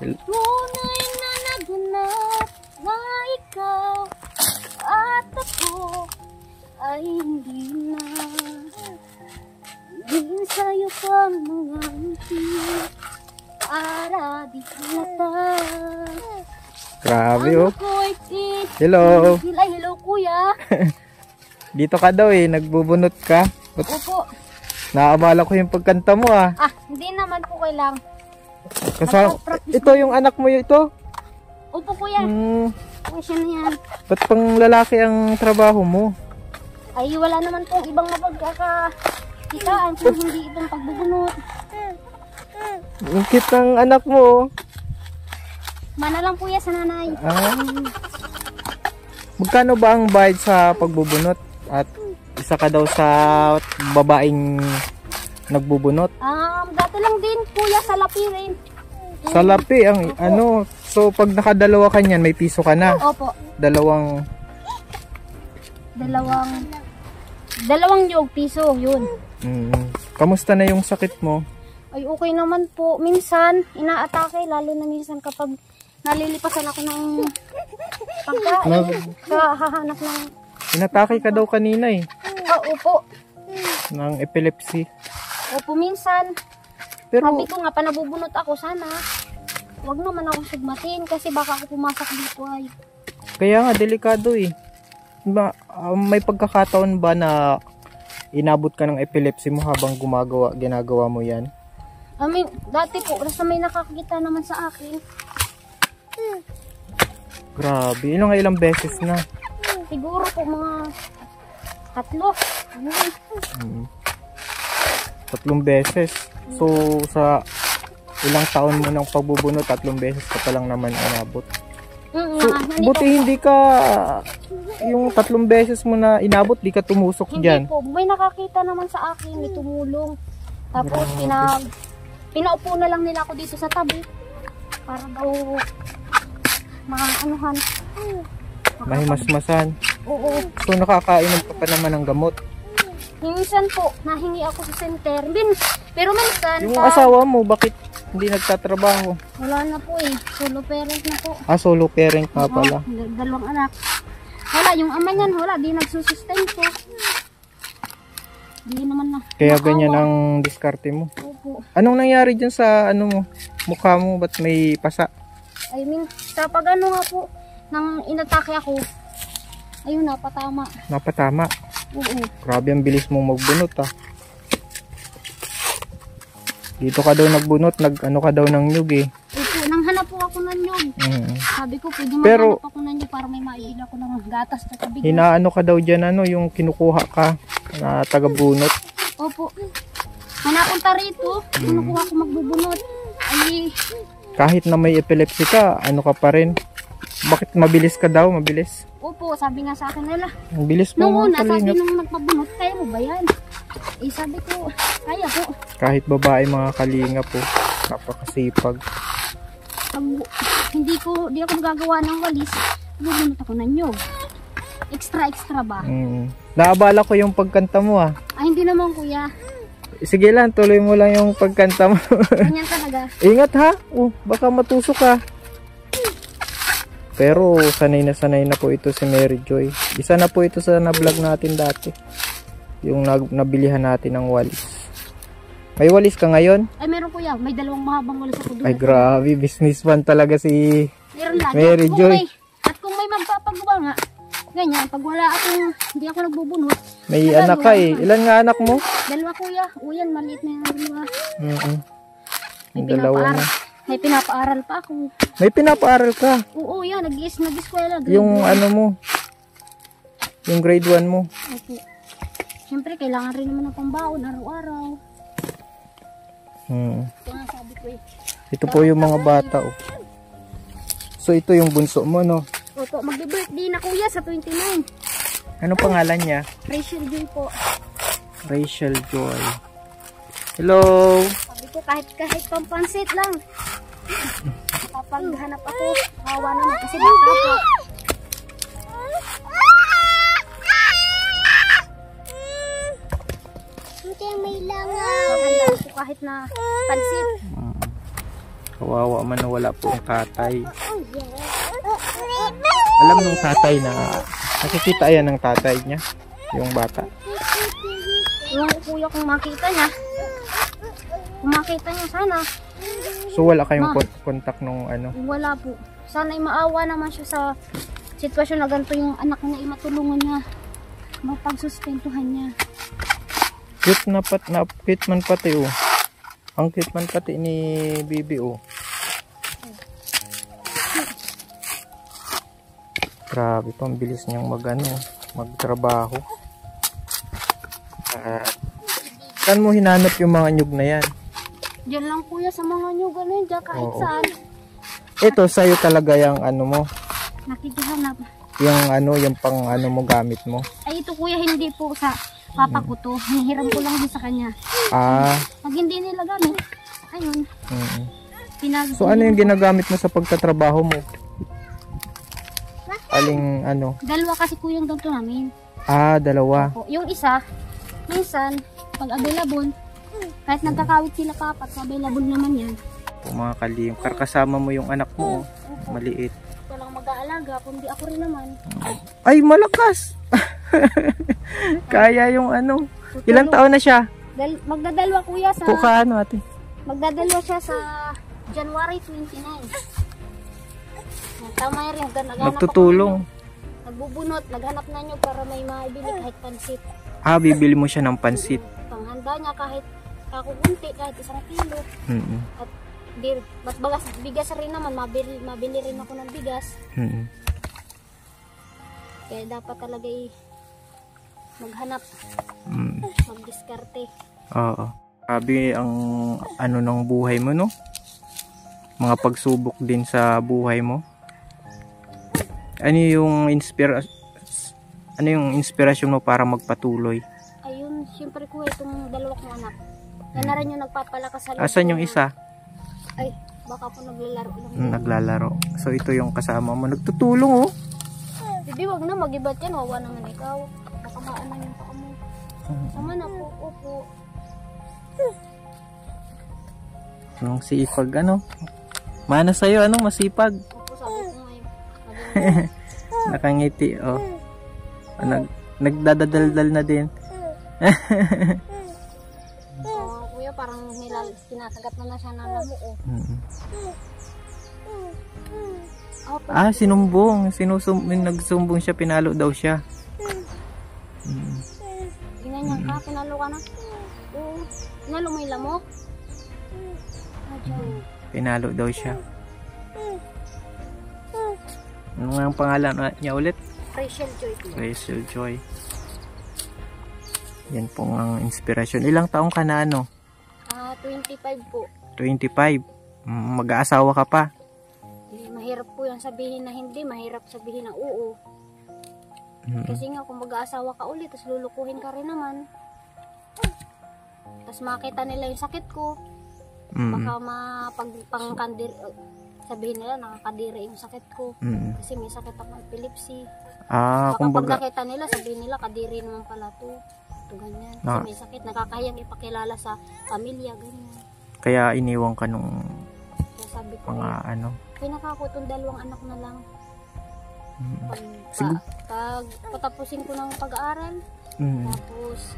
Tunay na naganap na ikaw at ako ay hindi na. Din sa'yo pang mga ngiti para di halata. Grabe oh. Hello. Hello kuya. Dito ka daw eh, nagbubunot ka. Opo. Naabala ko yung pagkanta mo ah. Hindi naman po kailang. Ito yung anak mo ito? Opo kuya. Siya na yan. Ba't pang lalaki ang trabaho mo? Ay wala naman pong ibang mapagkakakitaan kung hindi itong pagbubunot. Ang cute ng anak mo oh. Mana lang kuya sa nanay. Magkano ba ang bayad sa pagbubunot? At isa ka daw sa babaeng nagbubunot? Dati lang din kuya sa lapi rin. Sa lapi ang ano, so pag nakadalawa ka niyan may piso ka na? Opo. Dalawang yung piso yun. Kamusta na yung sakit mo? Ay okay naman po. Minsan inaatake lalo na minsan kapag nalilipasan ako ng pagkain. Hahanap ng... Inatake ka daw kanina eh. Opo. Ng epilepsy. Opo, minsan. Pero, sabi ko nga, panabubunot ako, sana wag naman ako sugmatin kasi baka ako pumasok dito ay. Kaya nga, delikado eh. May pagkakataon ba na inabot ka ng epilepsy mo habang ginagawa mo yan? Dati po, basta may nakakita naman sa akin. Grabe, ilang beses na? Siguro po mga 3. 3 beses. So sa ilang taon mo ng pagbubunot, 3 beses ka pa lang naman inabot. So buti hindi ka yung 3 beses mo na inabot, di ka tumusok dyan. Hindi po, may nakakita naman sa akin, may tumulong. Tapos pinaupo na lang nila ako dito sa tabi para daw maanuhan. Mahimasmasan. Oo. So nakakainom ka pa naman ng gamot. Minsan po, nahingi ako sa center. Pero minsan... Yung asawa mo, bakit hindi nagtatrabaho? Wala na po eh. Solo parent na po. Solo parent nga pala. 2 anak. Wala, yung ama niyan, wala. Di nagsusustento po. Hindi naman na. Kaya ganyan ang diskarte mo. Opo. Anong nangyari dyan sa mukha mo? Ba't may pasa? I mean, kapag nga po, nang inatake ako, ayun, napatama. Napatama? Oo. Grabe ang bilis mong magbunot ah. Dito ka daw nagbunot, ka daw ng nyug eh. Opo, nanghanap po ako ng nyug. Sabi ko, pwede maghanap ako ng nyug para may maibili ako ng gatas at bigas. Hinaano ka daw dyan, yung kinukuha ka na taga-bunot? Opo. Manapunta rito, kinukuha ko magbubunot. Ay, kahit na may epilepsy ka, ka pa rin? Bakit mabilis ka daw? Mabilis? Opo, sabi nga sa akin nila. Ang bilis mo. Noong una, sabi nung nagpabunot, kaya mo ba yan? Sabi ko, kaya po. Kahit babae mga kalinga po, napakasipag. Hindi ako magagawa ng walis, bubunot ako ng nyog. Extra ba? Naabala ko yung pagkanta mo ah. Ay, hindi naman kuya. Sige lang, tuloy mo lang yung pagkanta mo. Ganyan talaga. Ingat ha, baka matusok ka. Pero sanay na po ito si Mary Joy. Isa na po ito sa na-vlog natin dati. Yung nabilihan natin ng walis. May walis ka ngayon? Ay meron kuya, may 2 mahabang walis ako doon. Ay grabe, businessman talaga si Mary Joy. At kung may magpapagawa nga, ganyan, pag wala akong, hindi ako nagbubunot. May anak ka eh. Ilan nga anak mo? 2 kuya. Uyan, maliit na yung 2. Yung 2 na. May pinapaaral pa ako. May pinapaaral ka? Oo, yan. Nag-eskwela. Yung mo? Yung grade 1 mo? Opo. Siyempre, kailangan rin naman ng pambaon araw-araw. Kaya sabi ko eh. Ito po yung mga bata oh. So ito yung bunso mo no? Opo, magbe-birthday na kuya sa 29. Ano pangalan niya? Rachel Joy po. Rachel Joy. Hello! Sabi ko kahit pampansit lang. Kapag hanap ako, kawa naman kasi bata po. Hindi may langaw. Maganda ko kahit na pansit. Kawawa man na wala po yung tatay. Alam nung tatay na nakikita yan ng tatay niya, yung bata. Yung kuya kung makita niya. Kung makita niya sana. So wala kayong contact nung ano? Wala po. Sana maawa naman siya sa sitwasyon na ganito yung anak niya, matulungan niya. Mapagsustentuhan niya. Cute na cute man pati oh. Ang cute man pati ni Bibi oh. Grabe to, ang bilis niyang magtrabaho. Saan mo hinanap yung mga nyug na yan? Diyan lang kuya sa mga nyug, ano yun, diyan kahit saan. Ito sa'yo talaga yung ano mo? Nakikihanap. Yung pang ano mo gamit mo? Ay ito kuya, hindi po sa papa ko to. Hinihiram ko lang din sa kanya. Pag hindi nila gamit, ayun. So ano yung ginagamit mo sa pagtatrabaho mo? Aling ano? Dalawa kasi kuya yung ganito namin. Dalawa. Opo. Yung isa, minsan, pag available, kahit nagkakawit sila kapat, available naman yan. O mga kaliyong, kasama mo yung anak mo, maliit. Ito lang mag-aalaga, kundi ako rin naman. Ay, malakas! Kaya yung ano. Ilang taon na siya? Magdadalwa kuya sa... Ano ate? Magdadalwa siya sa January 29. Tama rin, magtutulong. Nagbubunot, naghanap na nyo para may maibili kahit pansit. Bibili mo siya ng pansit. Panghanda niya kahit kakukunti, kahit 1 kilo. At mas bagas, bigas rin naman, mabili rin ako ng bigas. Kaya dapat talaga maghanap, magdiskarte. Oo. Sabi ang ano ng buhay mo, no? Mga pagsubok din sa buhay mo. Ano yung inspirasyon mo para magpatuloy? Ayun, siyempre ko itong dalawa kong anak. Yan na rin yung nagpapalakas sa loob. Asan yung isa? Ay, baka po naglalaro lang. Naglalaro. So ito yung kasama mo. Nagtutulong oh. Bibi, wag na mag-ibat yan. Wawa naman ikaw. Baka maanan yung paa mo. Sama na po. Opo. Nung sipag ano? Mana sa'yo ano? Masipag. Opo, sabi ko ngayon. Nakangiti oh. Nagdadadaldal na din. Kuya, parang sinasagat na siya na nabuo. Sinumbong. Nagsumbong siya, pinalo daw siya. Ganyan ka, pinalo ka na? Oo. Pinalo mo yung lamok? Pinalo daw siya. Ano nga ang pangalan niya ulit? Rachel Joy. Rachel Joy. Yan pong ang inspirasyon. Ilang taong ka na ano? 25 po. 25? Mag-aasawa ka pa? Mahirap po yan sabihin na hindi. Mahirap sabihin na oo. Kasi nga kung mag-aasawa ka ulit, tapos lulukuhin ka rin naman. Tapos makita nila yung sakit ko. Baka pangkandir, sabihin nila nakakadiri yung sakit ko. Kasi may sakit ako ng epilepsy. Baka pag nakita nila, sabihin nila kadiri naman pala to. Ito ganyan. Kasi may sakit, nakakahiyang ipakilala sa pamilya, ganyan. Kaya iniwan ka nung kaya sabi ko, mga ano? pinaka ko itong 2 anak na lang. Pag patapusin ko ng pag-aaral, tapos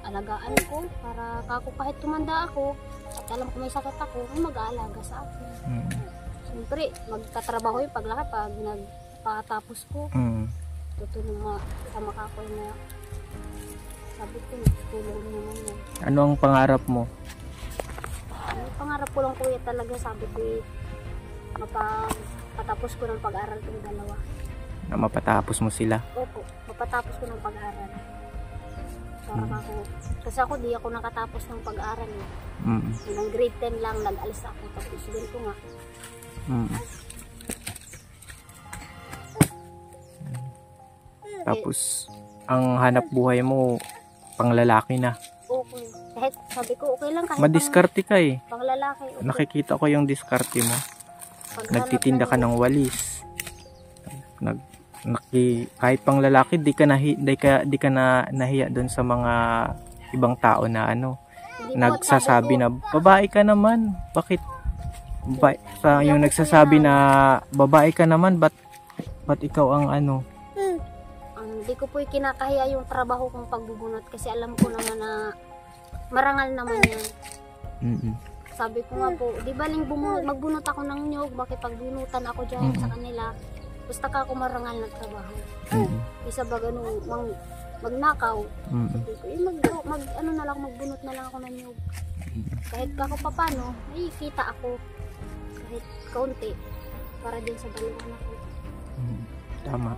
alagaan ko para kako kahit tumanda ako at alam ko may sakit ako, may mag-aalaga sa akin. Siyempre, magtatrabaho yung paglaki pag nagpatapos ko. Tutulong sama kako na sabi ko, tulong naman yan. Ano ang pangarap mo? Pangarap ko lang kuya talaga, sabi ko mapatapos ko ng pag-aaral kong 2. Na mapatapos mo sila? Opo, mapatapos ko ng pag-aaral. Para ako, kasi ako di ako nakatapos ng pag-aaral. Hanggang grade 10 lang, nag-alis ako. Tapos ganito nga. Tapos, ang hanap buhay mo, panglalaki na. Okay. Kahit sabi ko, okay lang kahit madiskarte ka eh. Panglalaki. Okay. Nakikita ko yung diskarte mo. Nagtitinda ka ng walis. Kahit pang lalaki, di ka na nahiya doon sa mga ibang tao na ano. nagsasabi na babae ka naman, bakit yung nagsasabi na babae ka naman, ba't ikaw ang ano? Hindi ko po kinakahiya yung trabaho kong pagbubunot kasi alam ko naman na marangal naman yan. Sabi ko nga po, di baling magbunot ako ng nyog, bakit pagbunutan ako dyan sa kanila, basta ka ako marangal na trabaho. Isa ba ganun, magnakaw. Sabi ko, ano na lang, magbunot na lang ako ng nyog. Kahit ako pa paano, ay kita ako. Kahit kaunti, para din sa dalawa ko. Tama.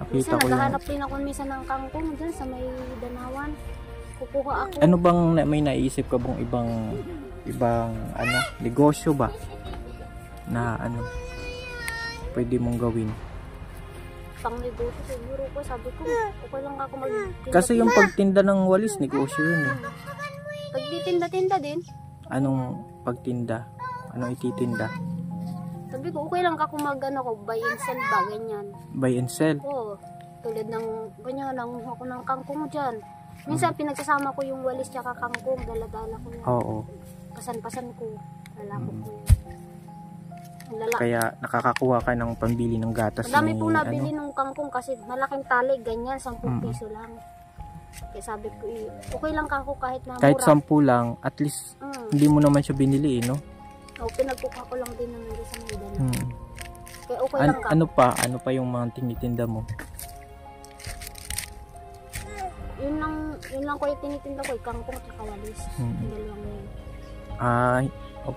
Minsan naghahanap din ako minsan ng kangkong dyan sa may Danawan. Kukuha ako. Ano bang may naisip ka bang ibang ano, negosyo ba na ano pwede mong gawin? Pang negosyo siguro ko, sabi ko okay lang ako magtinda. Kasi yung pagtinda ng walis negosyo yun eh. Pagtitinda-tinda din. Anong pagtinda? Anong ititinda? Sabi ko okay lang ako buy and sell ba, ganyan. Buy and sell? Oo. Tulad ng ganyan, nanguha ko ng kangkong dyan. Minsan pinagsasama ko yung walis tsaka kangkong, dala-dala ko yan. Oo. Pasan-pasan ko. Lalako ko. Kaya nakakakuha ka ng pambili ng gatas. Madami po nabili ng kangkong kasi malaking tali, ganyan, 10 piso lang. Kaya sabi ko, okay lang ako kahit na mura. Kahit 10 lang, at least hindi mo naman siya binili, no? Oo, pinagkuka ko lang din naman sa Maydana. Kaya okay lang ako. Ano pa yung mga tinitinda mo? Yun lang ko yung tinitinda ko, kangkong at kawalis. Dalawang yun.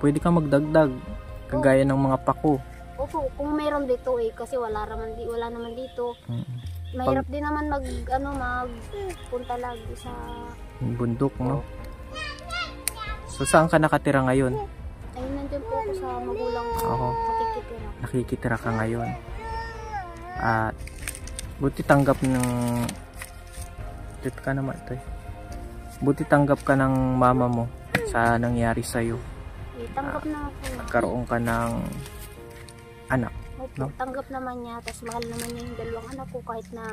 Pwede kang magdagdag. Kagaya ng mga pako. Opo, kung mayroon dito kasi wala naman dito. Mahirap din naman magpunta lagi sa bundok, no? So saan ka nakatira ngayon? Ayun, nandiyan po ako sa magulang ko. Nakikitira. Nakikitira ka ngayon. At buti tanggap ng buti tanggap ka ng mama mo sa nangyari sa'yo. Tanggap na ako. Nagkaroon ka ng anak. Opo, no? Tanggap naman niya. Tapos mahal naman niya yung dalawang anak ko kahit na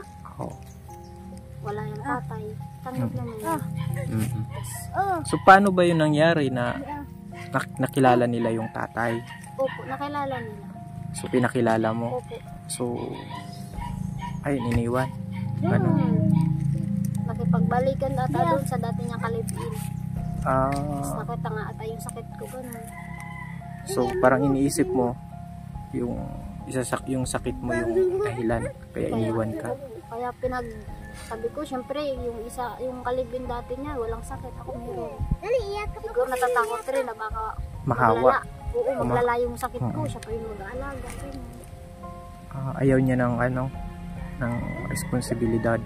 wala yung tatay. Tanggap naman niya. So paano ba yun nangyari na nakilala nila yung tatay? Opo, nakilala nila. So pinakilala mo? Opo. So ayun, iniwan? Ano? Nakipagbalikan data doon sa dati niyang kalipin. Tapos nakita nga ata yung sakit ko ganun. So parang iniisip mo yung sakit mo yung dahilan kaya iniwan ka. Kaya sabi ko syempre yung kalibin dati niya walang sakit, ako meron. Siguro natatakot rin na baka mahawa. Maglala yung sakit ko, siya pa yung mag-aalaga. Ayaw niya ng ng responsibilidad.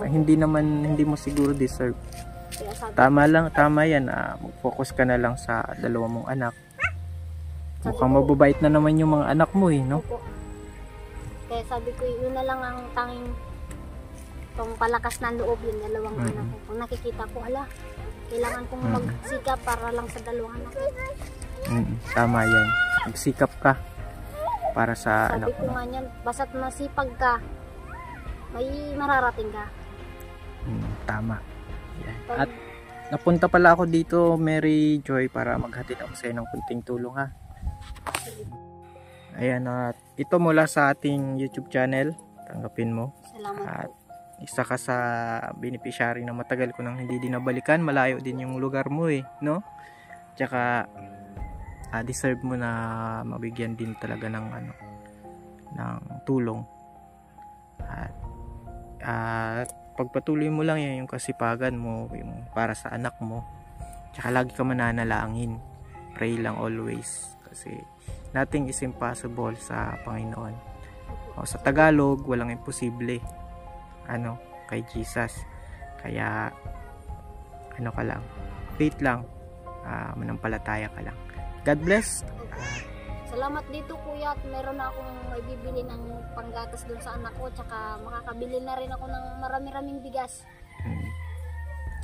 Hindi mo siguro deserve. Tama yan, mag-focus ka na lang sa dalawa mong anak. Mukhang mababait na naman yung mga anak mo no? Opo. Kaya sabi ko, yun na lang ang tanging palakas ng loob yung dalawang anak ko. Kung nakikita ko, kailangan kong magsikap para lang sa dalawang anak ko. Tama yan. Magsikap ka para sa sabi anak mo. Sabi ko nga yan, basta't masipag ka, may mararating ka. Tama. Yan. At napunta pala ako dito, Mary Joy, para maghatid ako sa'yo ng kunting tulong ha. Ayan, at ito mula sa ating YouTube channel, tanggapin mo. Salamat at isa ka sa beneficiary na matagal ko nang hindi dinabalikan. Malayo din yung lugar mo no? Tsaka deserve mo na mabigyan din talaga ng ng tulong. At pagpatuloy mo lang yan yung kasipagan mo, yung para sa anak mo. Tsaka lagi ka mananalangin. Pray lang always. Kasi nothing is impossible sa Panginoon. Sa Tagalog, walang imposible. Kay Jesus. Kaya, ka lang. Faith lang. Manampalataya ka lang. God bless. Salamat dito kuya at meron na akong may bibili ng panggatas doon sa anak ko. Tsaka makakabili na rin ako ng marami-raming bigas.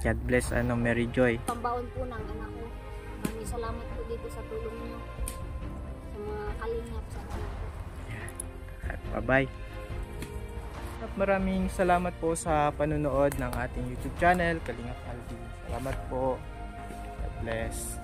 God bless Mary Joy. Pambaon po ng anak ko. Maraming salamat po dito sa tulong niyo. Sa mga kalingap sa anak ko. Bye-bye. At maraming salamat po sa panunood ng ating YouTube channel, Kalingap Alvin. Salamat po. bless.